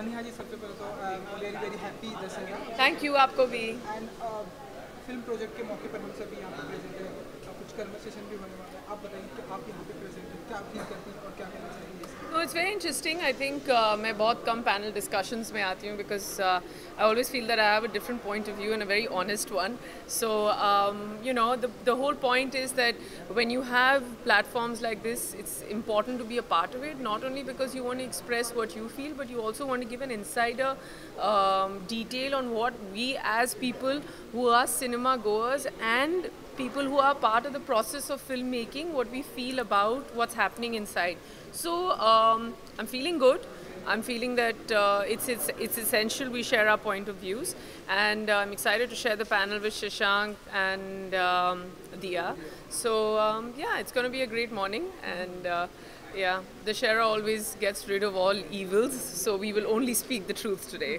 नेहा जी सबसे पहले तो very very happy Dussehra thank you आपको भी। एंड फिल्म प्रोजेक्ट के मौके पर हम सभी यहाँ पे प्रेजेंट हैं कुछ कन्वर्सेशन भी होने वाला है आप बताइए कि आप यहाँ पे प्रेजेंट हैं क्या फील करती हैं और क्या कहना चाहिए No, it's very interesting. I think मैं बहुत कम panel discussions में आती हूँ because I always feel that I have a different point of view and a very honest one. So you know, the whole point is that when you have platforms like this, it's important to be a part of it. Not only because you want to express what you feel, but you also want to give an insider detail on what we as people who are cinema goers and people who are part of the process of filmmaking, what we feel about what's happening inside. So I'm feeling good. I'm feeling that it's essential we share our point of views, and I'm excited to share the panel with Shashank and Dia. So yeah, it's going to be a great morning, and yeah, the sharer always gets rid of all evils, so we will only speak the truth today.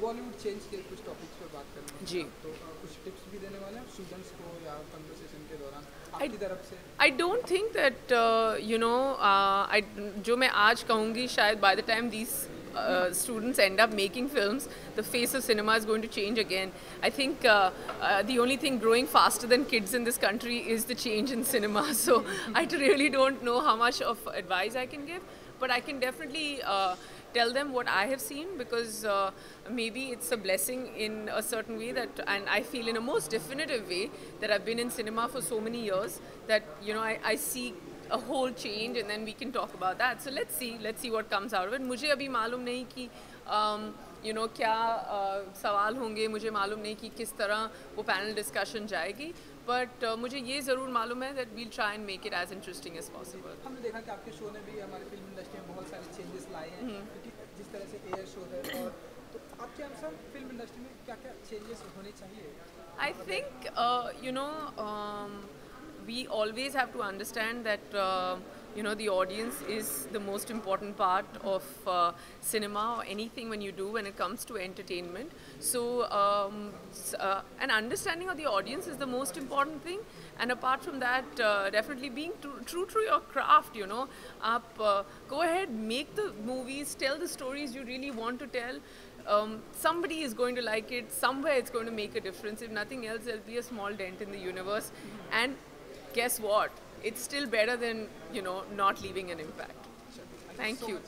Bollywood change के कुछ topics पर बात करना है जी। तो कुछ tips भी देने वाले हैं स्टूडेंट्स को या कन्वर्सेशन के दौरान I- आपकी तरफ से I don't think that you know जो मैं आज कहूँगी शायद by the time these students end up making films, the face of cinema is going to change again. I think the only thing growing faster than kids in this country is the change in cinema. So I really don't know how much of advice I can give, but I can definitely tell them what I have seen because maybe it's a blessing in a certain way that, and I feel in a most definitive way that I've been in cinema for so many years that you know I see a whole change and then we can talk about that. So let's see what comes out of it. मुझे अभी मालूम नहीं कि you know क्या सवाल होंगे, मुझे मालूम नहीं कि किस तरह वो पैनल डिस्कशन जाएगी, बट मुझे ये ज़रूर मालूम है that we'll try and make it as interesting as possible. हमने देखा कि आपके शो ने भी हमारे फिल्म इंडस्ट्री में बहुत सारे चेंजेस लाए हैं क्योंकि जिस तरह से एयर शो है और तो आपके अनुसार फिल्म इंडस्ट्री में क्या क्या चेंजेस होने चाहिए I think, you know, we always have to understand that, you know, the audience is the most important part of cinema or anything when you do when it comes to entertainment. So, an understanding of the audience is the most important thing. And apart from that, definitely being true to your craft, you know. Go ahead, make the movies, tell the stories you really want to tell. Somebody is going to like it, somewhere it's going to make a difference. If nothing else, there'll be a small dent in the universe. And guess what? It's still better than, you know, not leaving an impact. Thank you.